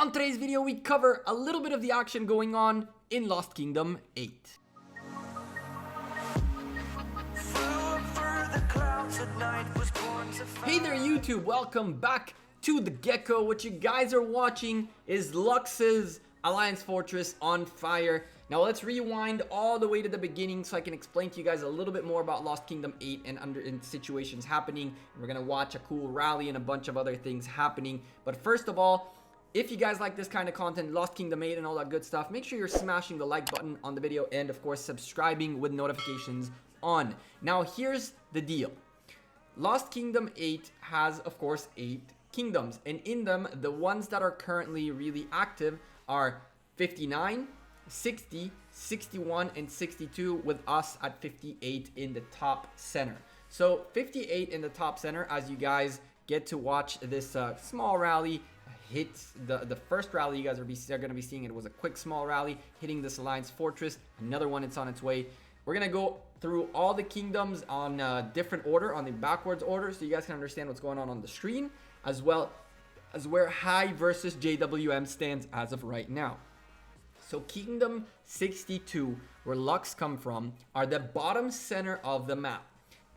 On today's video, we cover a little bit of the action going on in Lost Kingdom 8. Hey there YouTube, welcome back to the Gekko. What you guys are watching is LUX's Alliance Fortress on fire. Now let's rewind all the way to the beginning so I can explain to you guys a little bit more about Lost Kingdom 8 and situations happening. We're gonna watch a cool rally and a bunch of other things happening. But first of all, if you guys like this kind of content, Lost Kingdom 8 and all that good stuff, make sure you're smashing the like button on the video and of course subscribing with notifications on. Now here's the deal. Lost Kingdom 8 has of course 8 kingdoms, and in them the ones that are currently really active are 59, 60, 61, and 62, with us at 58 in the top center. So 58 in the top center, as you guys get to watch this small rally hit the first rally you guys are going to be seeing. It was a quick small rally hitting this Alliance Fortress. Another one, it's on its way. We're going to go through all the kingdoms on different order, on the backwards order, so you guys can understand what's going on the screen, as well as where High versus JWM stands as of right now. So Kingdom 62, where Lux come from, are the bottom center of the map.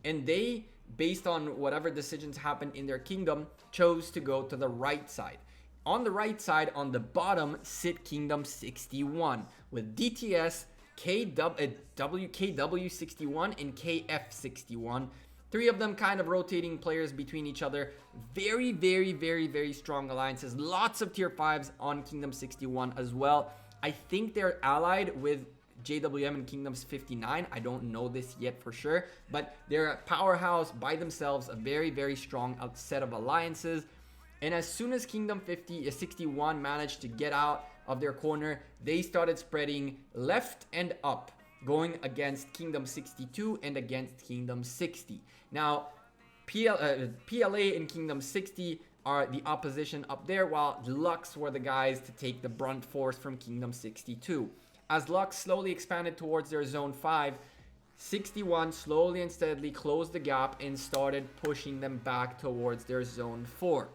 And they, based on whatever decisions happened in their kingdom, chose to go to the right side. On the right side, on the bottom, sit Kingdom 61, with DTS, KW61, and KF61. Three of them kind of rotating players between each other. Very, very, very, very strong alliances. Lots of tier 5s on Kingdom 61 as well. I think they're allied with JWM and Kingdoms 59. I don't know this yet for sure, but they're a powerhouse by themselves, a very, very strong set of alliances. And as soon as Kingdom 61 managed to get out of their corner, they started spreading left and up, going against Kingdom 62 and against Kingdom 60. Now, PLA and Kingdom 60 are the opposition up there, while Lux were the guys to take the brunt force from Kingdom 62. As Lux slowly expanded towards their Zone 5, 61 slowly and steadily closed the gap and started pushing them back towards their Zone 4.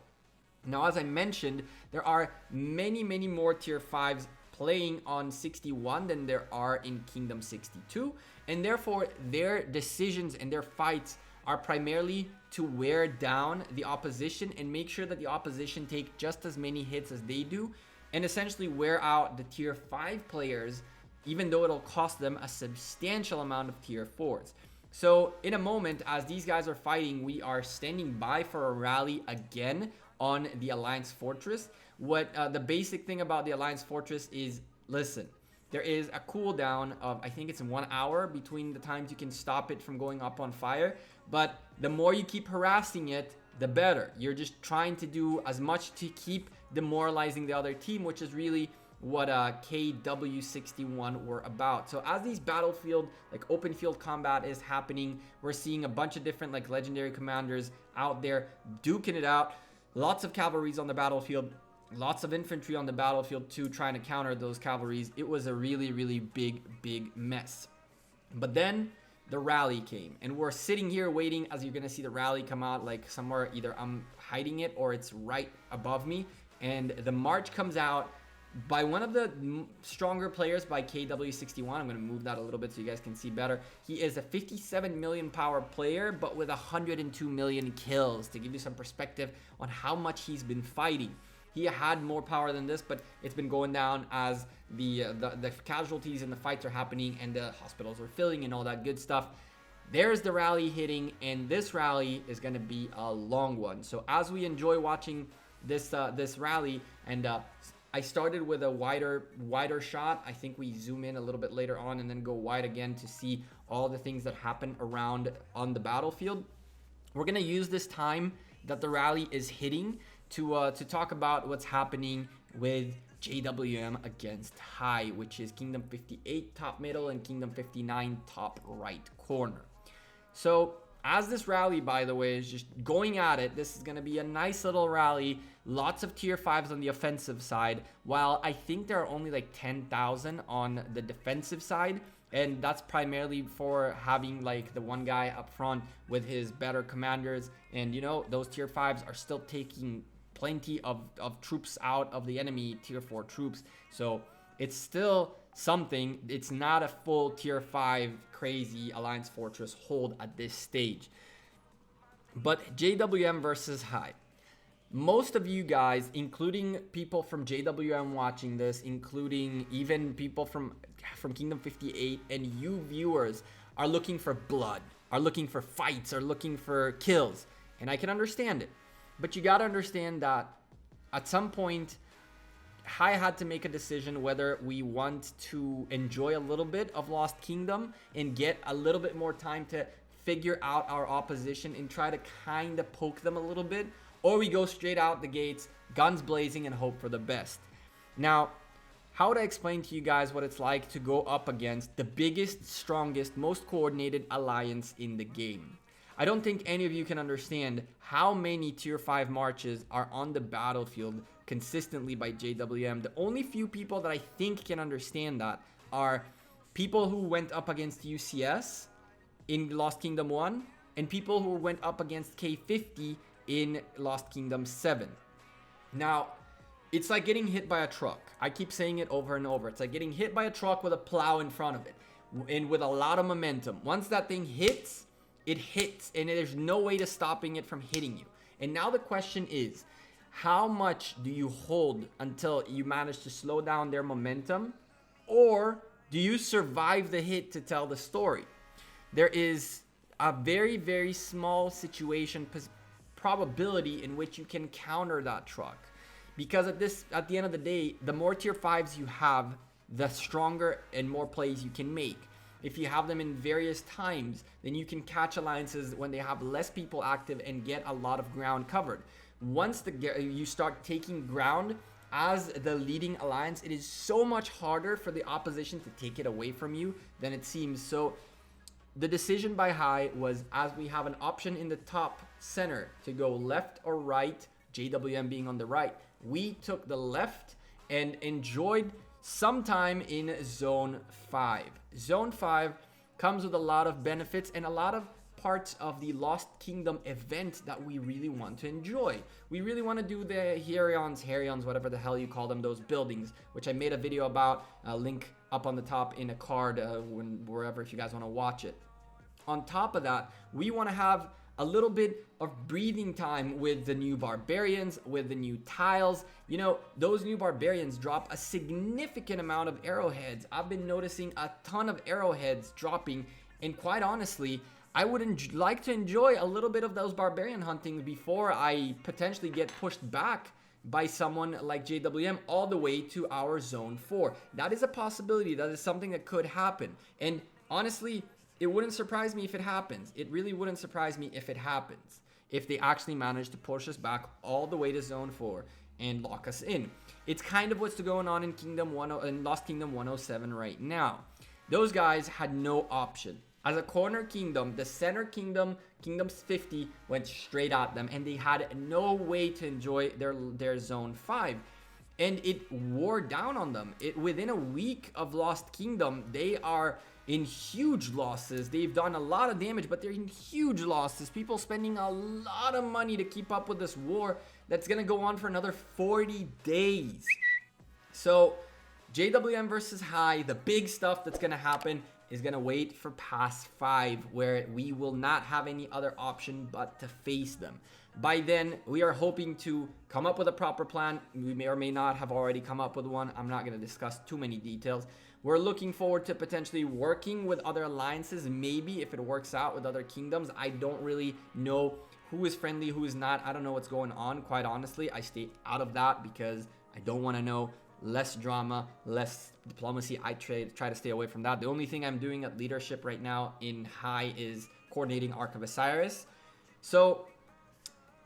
Now, as I mentioned, there are many, many more tier 5s playing on 61 than there are in Kingdom 62, and therefore their decisions and their fights are primarily to wear down the opposition and make sure that the opposition take just as many hits as they do, and essentially wear out the tier 5 players, even though it'll cost them a substantial amount of tier 4s. So in a moment, as these guys are fighting, we are standing by for a rally again on the Alliance Fortress. What the basic thing about the Alliance Fortress is, listen, there is a cooldown of, I think it's 1 hour between the times you can stop it from going up on fire, but the more you keep harassing it, the better. You're just trying to do as much to keep demoralizing the other team, which is really what KW61 were about. So as these battlefield, like open field combat is happening, we're seeing a bunch of different like legendary commanders out there duking it out. Lots of cavalries on the battlefield, lots of infantry on the battlefield too, trying to counter those cavalries. It was a really, really big mess. But then the rally came, and we're sitting here waiting, as you're gonna see the rally come out like somewhere, either I'm hiding it or it's right above me, and the march comes out by one of the stronger players, by KW61. I'm going to move that a little bit so you guys can see better. He is a 57 million power player, but with 102 million kills, to give you some perspective on how much he's been fighting. He had more power than this, but it's been going down as the casualties and the fights are happening and the hospitals are filling and all that good stuff. There's the rally hitting, and this rally is going to be a long one. So as we enjoy watching this rally, and I started with a wider shot. I think we zoom in a little bit later on and then go wide again to see all the things that happen around on the battlefield. We're gonna use this time that the rally is hitting to talk about what's happening with JWM against High, which is Kingdom 58 top middle and Kingdom 59 top right corner. So as this rally, by the way, is just going at it, this is going to be a nice little rally. Lots of tier 5s on the offensive side, while I think there are only like 10,000 on the defensive side. And that's primarily for having like the one guy up front with his better commanders. And you know, those tier 5s are still taking plenty of troops out of the enemy tier 4 troops. So it's still something. It's not a full tier 5 crazy Alliance Fortress hold at this stage. But JWM versus High. Most of you guys, including people from JWM watching this, including even people from Kingdom 58 and you viewers, are looking for blood, are looking for fights, are looking for kills. And I can understand it. But you got to understand that at some point, High had to make a decision whether we want to enjoy a little bit of Lost Kingdom and get a little bit more time to figure out our opposition and try to kind of poke them a little bit, or we go straight out the gates, guns blazing, and hope for the best. Now, how would I explain to you guys what it's like to go up against the biggest, strongest, most coordinated alliance in the game? I don't think any of you can understand how many tier 5 marches are on the battlefield consistently by JWM. The only few people that I think can understand that are people who went up against UCS in Lost Kingdom 1 and people who went up against K50 in Lost Kingdom 7. Now, it's like getting hit by a truck. I keep saying it over and over. It's like getting hit by a truck with a plow in front of it and with a lot of momentum. Once that thing hits, it hits, and there's no way to stopping it from hitting you. And now the question is, how much do you hold until you manage to slow down their momentum? Or do you survive the hit to tell the story? There is a very, very small situation probability in which you can counter that truck. Because at the end of the day, the more tier 5s you have, the stronger and more plays you can make. If you have them in various times, then you can catch alliances when they have less people active and get a lot of ground covered. Once you start taking ground as the leading alliance, it is so much harder for the opposition to take it away from you than it seems. So the decision by High was, as we have an option in the top center to go left or right, JWM being on the right, we took the left and enjoyed some time in Zone 5. Zone 5 comes with a lot of benefits and a lot of parts of the Lost Kingdom event that we really want to enjoy. We really want to do the Herions, whatever the hell you call them, those buildings, which I made a video about, link up on the top in a card wherever if you guys want to watch it. On top of that, we want to have a little bit of breathing time with the new barbarians, with the new tiles. You know, those new barbarians drop a significant amount of arrowheads. I've been noticing a ton of arrowheads dropping, and quite honestly, I would like to enjoy a little bit of those barbarian hunting before I potentially get pushed back by someone like JWM all the way to our Zone 4. That is a possibility. That is something that could happen. And honestly, it wouldn't surprise me if it happens. It really wouldn't surprise me if it happens. If they actually manage to push us back all the way to Zone 4 and lock us in. It's kind of what's going on in Lost Kingdom 107 right now. Those guys had no option. As a corner kingdom, the center kingdom, Kingdoms 50, went straight at them, and they had no way to enjoy their Zone 5. And it wore down on them. Within a week of Lost Kingdom, they are in huge losses. They've done a lot of damage, but they're in huge losses. People spending a lot of money to keep up with this war that's going to go on for another 40 days. So, JWM versus High, the big stuff that's going to happen is going to wait for Pass 5, where we will not have any other option but to face them. By then, we are hoping to come up with a proper plan. We may or may not have already come up with one. I'm not going to discuss too many details. We're looking forward to potentially working with other alliances, maybe if it works out with other kingdoms. I don't really know who is friendly, who is not. I don't know what's going on, quite honestly. I stay out of that because I don't want to know. Less drama, less diplomacy. I try to stay away from that. The only thing I'm doing at leadership right now in High is coordinating Ark of Osiris. So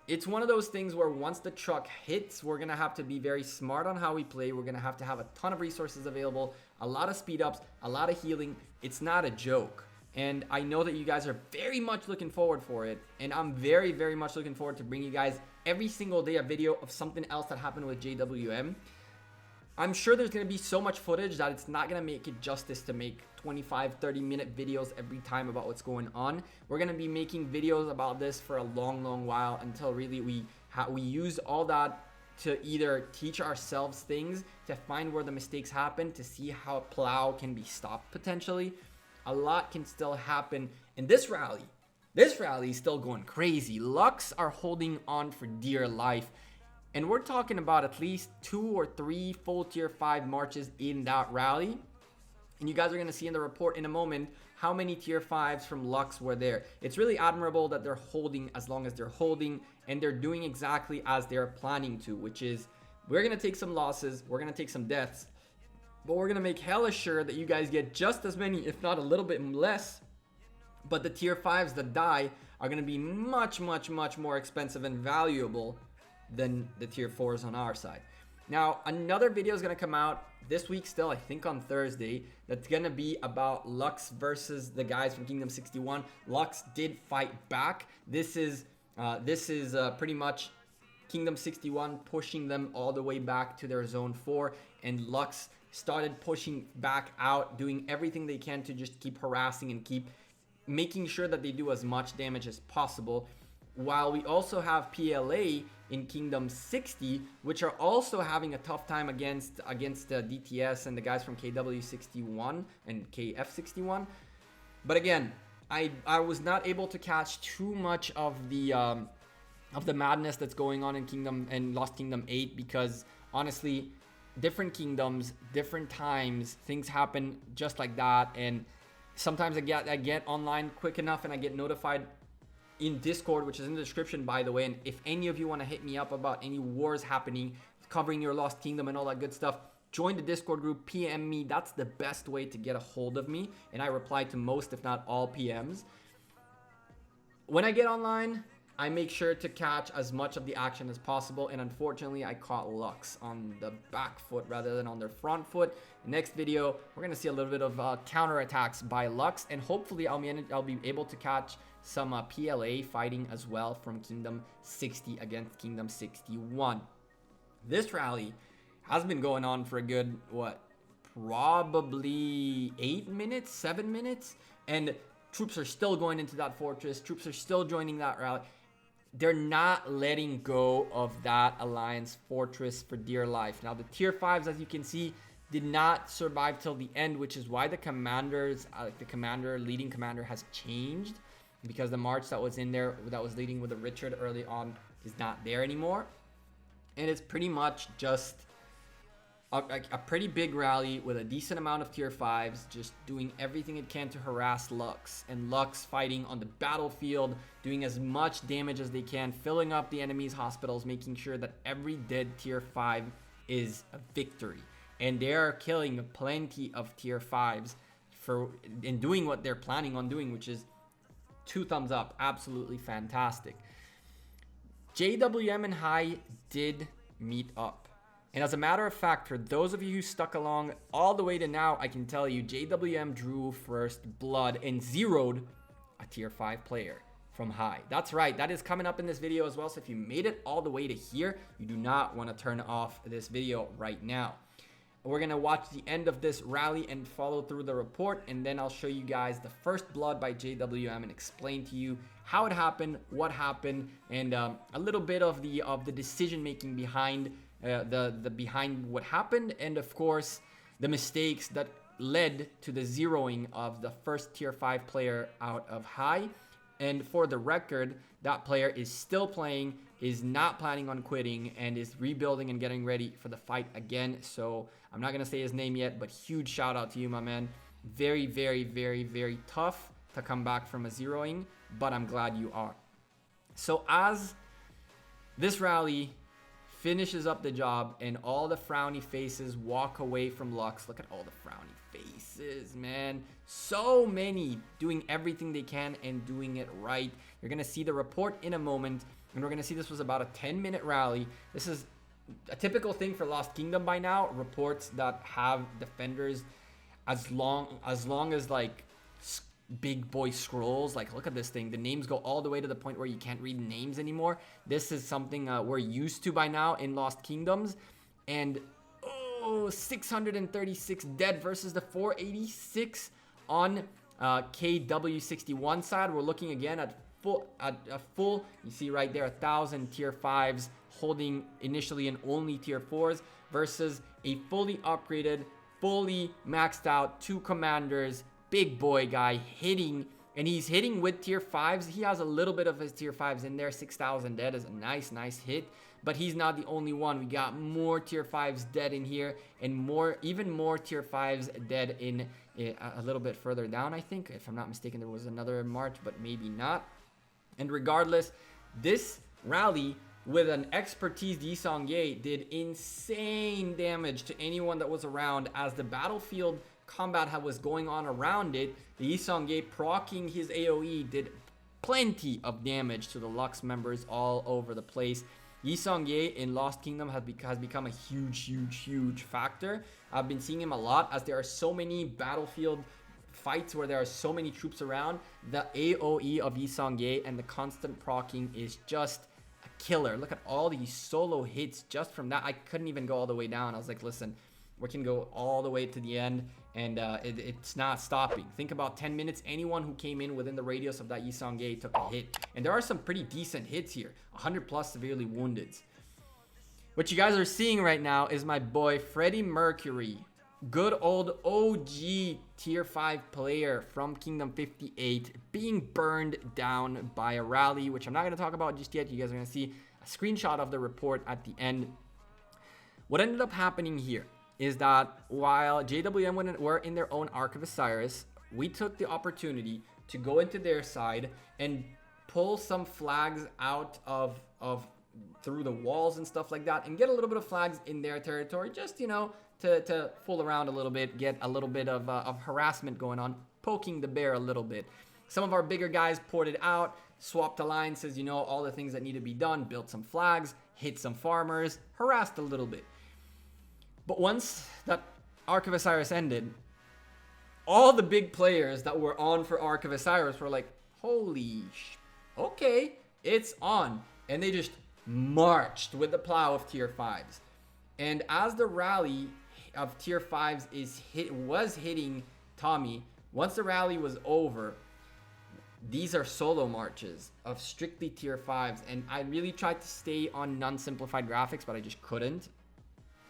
it's one of those things where once the truck hits, we're going to have to be very smart on how we play. We're going to have a ton of resources available, a lot of speed ups, a lot of healing. It's not a joke. And I know that you guys are very much looking forward for it. And I'm very, very much looking forward to bringing you guys every single day a video of something else that happened with JWM. I'm sure there's going to be so much footage that it's not going to make it justice to make 25, 30-minute videos every time about what's going on. We're going to be making videos about this for a long, long while until really we How we used all that to either teach ourselves things, to find where the mistakes happen, to see how Plow can be stopped potentially. A lot can still happen in this rally. This rally is still going crazy. Lux are holding on for dear life. And we're talking about at least 2 or 3 full tier 5 marches in that rally. And you guys are going to see in the report in a moment how many tier 5s from Lux were there. It's really admirable that they're holding as long as they're holding, and they're doing exactly as they're planning to, which is we're going to take some losses, we're going to take some deaths, but we're going to make hella sure that you guys get just as many, if not a little bit less. But the tier 5s that die are going to be much, much, much more expensive and valuable than the tier 4s on our side. Now, another video is going to come out this week still, I think on Thursday, that's going to be about Lux versus the guys from Kingdom 61. Lux did fight back. This is pretty much Kingdom 61 pushing them all the way back to their zone 4, and Lux started pushing back out, doing everything they can to just keep harassing and keep making sure that they do as much damage as possible. While we also have PLA in Kingdom 60, which are also having a tough time against DTS and the guys from KW61 and KF61. But again, I was not able to catch too much of the madness that's going on in Kingdom and Lost Kingdom 8, because honestly, different kingdoms, different times, things happen just like that. And sometimes I get online quick enough and I get notified in Discord, which is in the description, by the way. And if any of you want to hit me up about any wars happening, covering your Lost Kingdom and all that good stuff, join the Discord group, PM me. That's the best way to get a hold of me, and I reply to most, if not all, PMs. When I get online, I make sure to catch as much of the action as possible, and unfortunately I caught Lux on the back foot rather than on their front foot. Next video, we're going to see a little bit of counterattacks by Lux, and hopefully I'll be able to catch some PLA fighting as well from Kingdom 60 against Kingdom 61. This rally has been going on for a good, probably 8 minutes, 7 minutes, and troops are still going into that fortress. Troops are still joining that rally. They're not letting go of that Alliance fortress for dear life. Now, the tier 5s, as you can see, did not survive till the end, which is why the commanders, leading commander has changed, because the march that was in there, that was leading with a Richard early on, is not there anymore. And it's pretty much just a pretty big rally with a decent amount of tier 5s, just doing everything it can to harass Lux. And Lux fighting on the battlefield, doing as much damage as they can, filling up the enemy's hospitals, making sure that every dead tier 5 is a victory. And they are killing plenty of tier 5s in doing what they're planning on doing, which is 2 thumbs up. Absolutely fantastic. JWM and High did meet up. And as a matter of fact, for those of you who stuck along all the way to now, I can tell you JWM drew first blood and zeroed a tier 5 player from High. That's right. That is coming up in this video as well. So if you made it all the way to here, you do not want to turn off this video right now. We're going to watch the end of this rally and follow through the report, and then I'll show you guys the first blood by JWM and explain to you how it happened, what happened, and a little bit of the decision making behind behind what happened, and of course the mistakes that led to the zeroing of the first tier 5 player out of High. And for the record, that player is still playing, is not planning on quitting, and is rebuilding and getting ready for the fight again. So I'm not going to say his name yet, but huge shout out to you, my man. Very, very, very, very tough to come back from a zeroing, but I'm glad you are. So as this rally finishes up the job and all the frowny faces walk away from Lux, look at all the frowny faces, man. So many doing everything they can and doing it right. You're going to see the report in a moment, and we're going to see this was about a 10-minute rally. This is a typical thing for Lost Kingdom by now. Reports that have defenders as long as like big boy scrolls. Like, look at this thing. The names go all the way to the point where you can't read names anymore. This is something we're used to by now in Lost Kingdoms. And 636 dead versus the 486 on KW61 side. We're looking again at full, you see right there, 1,000 tier 5s holding initially in only tier 4s versus a fully upgraded, fully maxed out 2 commanders, big boy guy hitting, and he's hitting with tier 5s. He has a little bit of his tier 5s in there. 6,000 dead is a nice hit, but he's not the only one. We got more tier 5s dead in here, and even more tier 5s dead in a little bit further down, I think. If I'm not mistaken, there was another march, but maybe not. And regardless, this rally with an expertise Yi did insane damage to anyone that was around, as the battlefield combat was going on around it. The Yi proccing his AoE did plenty of damage to the Lux members all over the place. Yi in Lost Kingdom has become a huge factor. I've been seeing him a lot as there are so many battlefield fights where there are so many troops around. The AoE of Yi and the constant proccing is just a killer. Look at all these solo hits just from that. I couldn't even go all the way down. I was like, listen, we can go all the way to the end, and it's not stopping. Think about 10 minutes. Anyone who came in within the radius of that Yi took a hit. And there are some pretty decent hits here. 100 plus severely wounded. What you guys are seeing right now is my boy Freddie Mercury. Good old OG tier 5 player from Kingdom 58 being burned down by a rally, which I'm not going to talk about just yet. You guys are going to see a screenshot of the report at the end. What ended up happening here is that while JWM were in their own Ark of Osiris, we took the opportunity to go into their side and pull some flags out of through the walls and stuff like that, and get a little bit of flags in their territory, just, you know, to fool around a little bit, get a little bit of harassment going on, poking the bear a little bit. Some of our bigger guys ported out, swapped alliances, you know, all the things that need to be done, built some flags, hit some farmers, harassed a little bit. But once that Ark of Osiris ended, all the big players that were on for Ark of Osiris were like, holy okay, it's on. And they just marched with the plow of tier 5s. And as the rally of tier 5s was hitting Tommy, once the rally was over, these are solo marches of strictly tier 5s. And I really tried to stay on non-simplified graphics, but I just couldn't.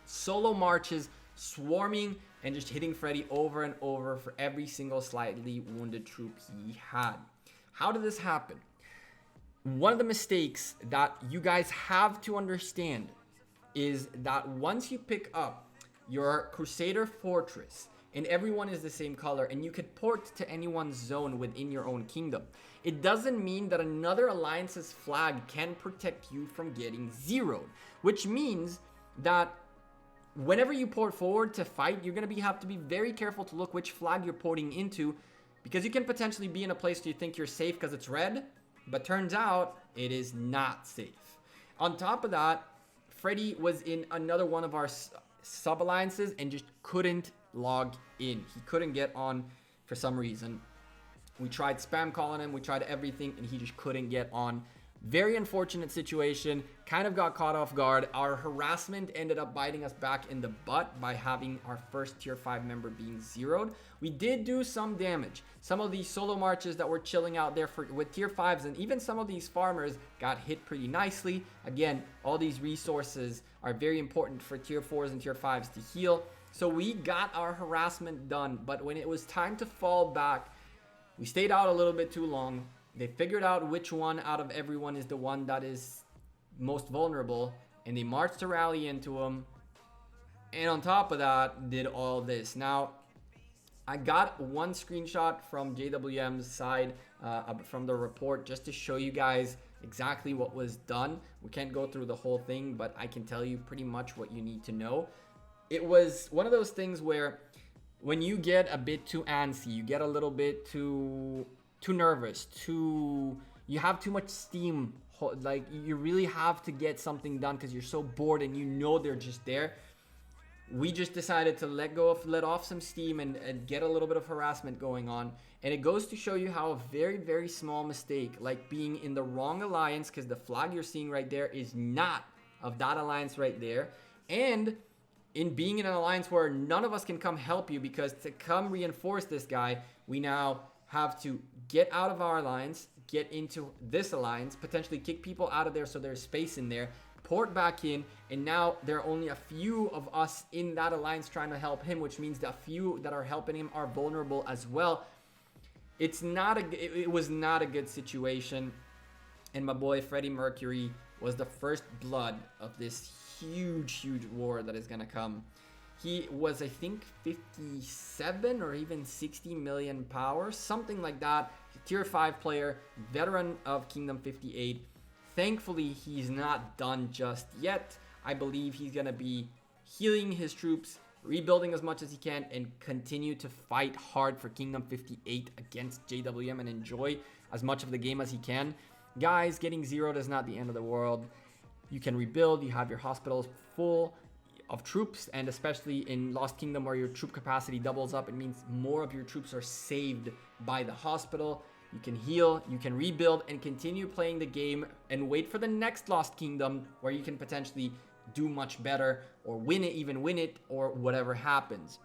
Solo marches, swarming and just hitting Freddy over and over for every single slightly wounded troop he had. How did this happen? One of the mistakes that you guys have to understand is that once you pick up your Crusader Fortress and everyone is the same color and you could port to anyone's zone within your own kingdom, it doesn't mean that another alliance's flag can protect you from getting zeroed, which means that whenever you port forward to fight, you're going to have to be very careful to look which flag you're porting into, because you can potentially be in a place where you think you're safe because it's red, but turns out it is not safe. On top of that, Freddy was in another one of our sub-alliances and just couldn't log in. He couldn't get on for some reason. We tried spam calling him, we tried everything, and he just couldn't get on. Very unfortunate situation, kind of got caught off guard. Our harassment ended up biting us back in the butt by having our first tier 5 member being zeroed. We did do some damage. Some of these solo marches that were chilling out there with tier 5s, and even some of these farmers got hit pretty nicely. Again, all these resources are very important for tier 4s and tier 5s to heal. So we got our harassment done, but when it was time to fall back, we stayed out a little bit too long. They figured out which one out of everyone is the one that is most vulnerable, and they marched to rally into him. And on top of that, did all this. Now, I got one screenshot from JWM's side from the report just to show you guys exactly what was done. We can't go through the whole thing, but I can tell you pretty much what you need to know. It was one of those things where when you get a bit too antsy, you get a little bit too nervous, you have too much steam, like you really have to get something done because you're so bored and you know they're just there. We just decided to let off some steam and get a little bit of harassment going on. And it goes to show you how a very, very small mistake, like being in the wrong alliance, because the flag you're seeing right there is not of that alliance right there, and in being in an alliance where none of us can come help you, because to come reinforce this guy, we now have to get out of our alliance, get into this alliance, potentially kick people out of there so there's space in there, port back in, and now there are only a few of us in that alliance trying to help him, which means that a few that are helping him are vulnerable as well. It was not a good situation, and my boy Freddie Mercury was the first blood of this huge war that is gonna come. He was, I think, 57 or even 60 million power, something like that. Tier 5 player, veteran of Kingdom 58. Thankfully, he's not done just yet. I believe he's gonna be healing his troops, rebuilding as much as he can, and continue to fight hard for Kingdom 58 against JWM and enjoy as much of the game as he can. Guys, getting zeroed is not the end of the world. You can rebuild, you have your hospitals full of troops, and especially in Lost Kingdom where your troop capacity doubles up, it means more of your troops are saved by the hospital. You can heal, you can rebuild, and continue playing the game and wait for the next Lost Kingdom where you can potentially do much better or win it, even win it, or whatever happens.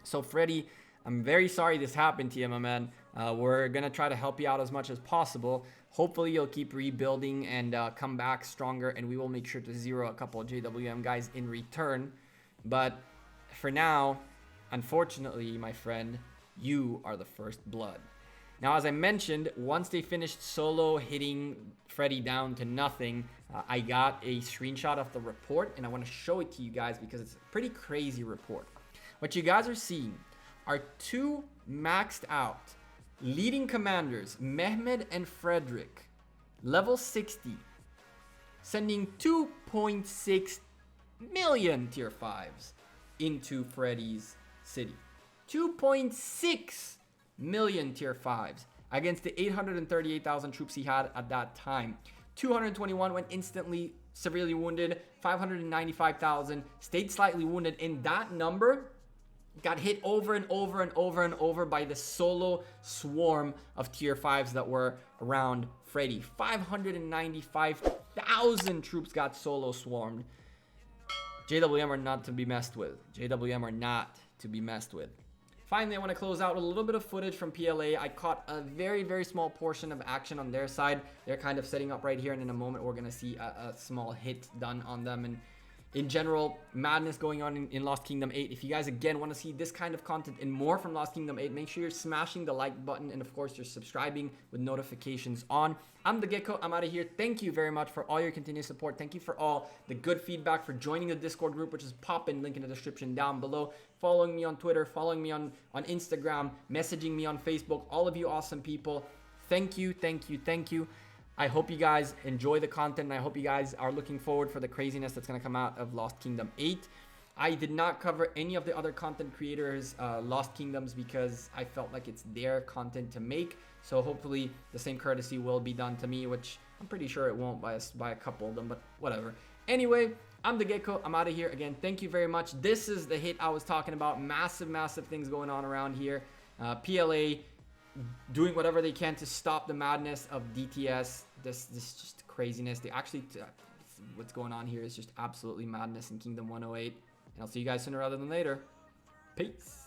So Freddy, I'm very sorry this happened to you, my man. We're gonna try to help you out as much as possible. Hopefully you'll keep rebuilding and come back stronger, and we will make sure to zero a couple of JWM guys in return. But for now, unfortunately, my friend, you are the first blood. Now, as I mentioned, once they finished solo hitting Freddy down to nothing, I got a screenshot of the report, and I want to show it to you guys because it's a pretty crazy report. What you guys are seeing are two maxed out leading commanders, Mehmed and Frederick, level 60, sending 2.6 million tier 5s into Freddy's city. 2.6 million tier 5s against the 838,000 troops he had at that time. 221 went instantly severely wounded, 595,000 stayed slightly wounded, and that number got hit over and over and over and over by the solo swarm of tier 5s that were around Freddy. 595,000 troops got solo swarmed. JWM are not to be messed with. JWM are not to be messed with. Finally, I want to close out with a little bit of footage from PLA. I caught a very, very small portion of action on their side. They're kind of setting up right here, and in a moment, we're going to see a small hit done on them. And in general, madness going on in Lost Kingdom 8. If you guys, again, want to see this kind of content and more from Lost Kingdom 8, make sure you're smashing the like button, and of course, you're subscribing with notifications on. I'm the Gekko. I'm out of here. Thank you very much for all your continued support. Thank you for all the good feedback, for joining the Discord group, which is popping, link in the description down below. Following me on Twitter, following me on Instagram, messaging me on Facebook. All of you awesome people. Thank you, thank you, thank you. I hope you guys enjoy the content, and I hope you guys are looking forward for the craziness that's going to come out of Lost Kingdom 8. I did not cover any of the other content creators' Lost Kingdoms because I felt like it's their content to make. So hopefully the same courtesy will be done to me, which I'm pretty sure it won't by a couple of them, but whatever. Anyway, I'm the Gekko. I'm out of here. Again, thank you very much. This is the hit I was talking about. Massive, massive things going on around here. PLA doing whatever they can to stop the madness of DTS. This just craziness. They actually, what's going on here is just absolutely madness in Kingdom 108. And I'll see you guys sooner rather than later. Peace.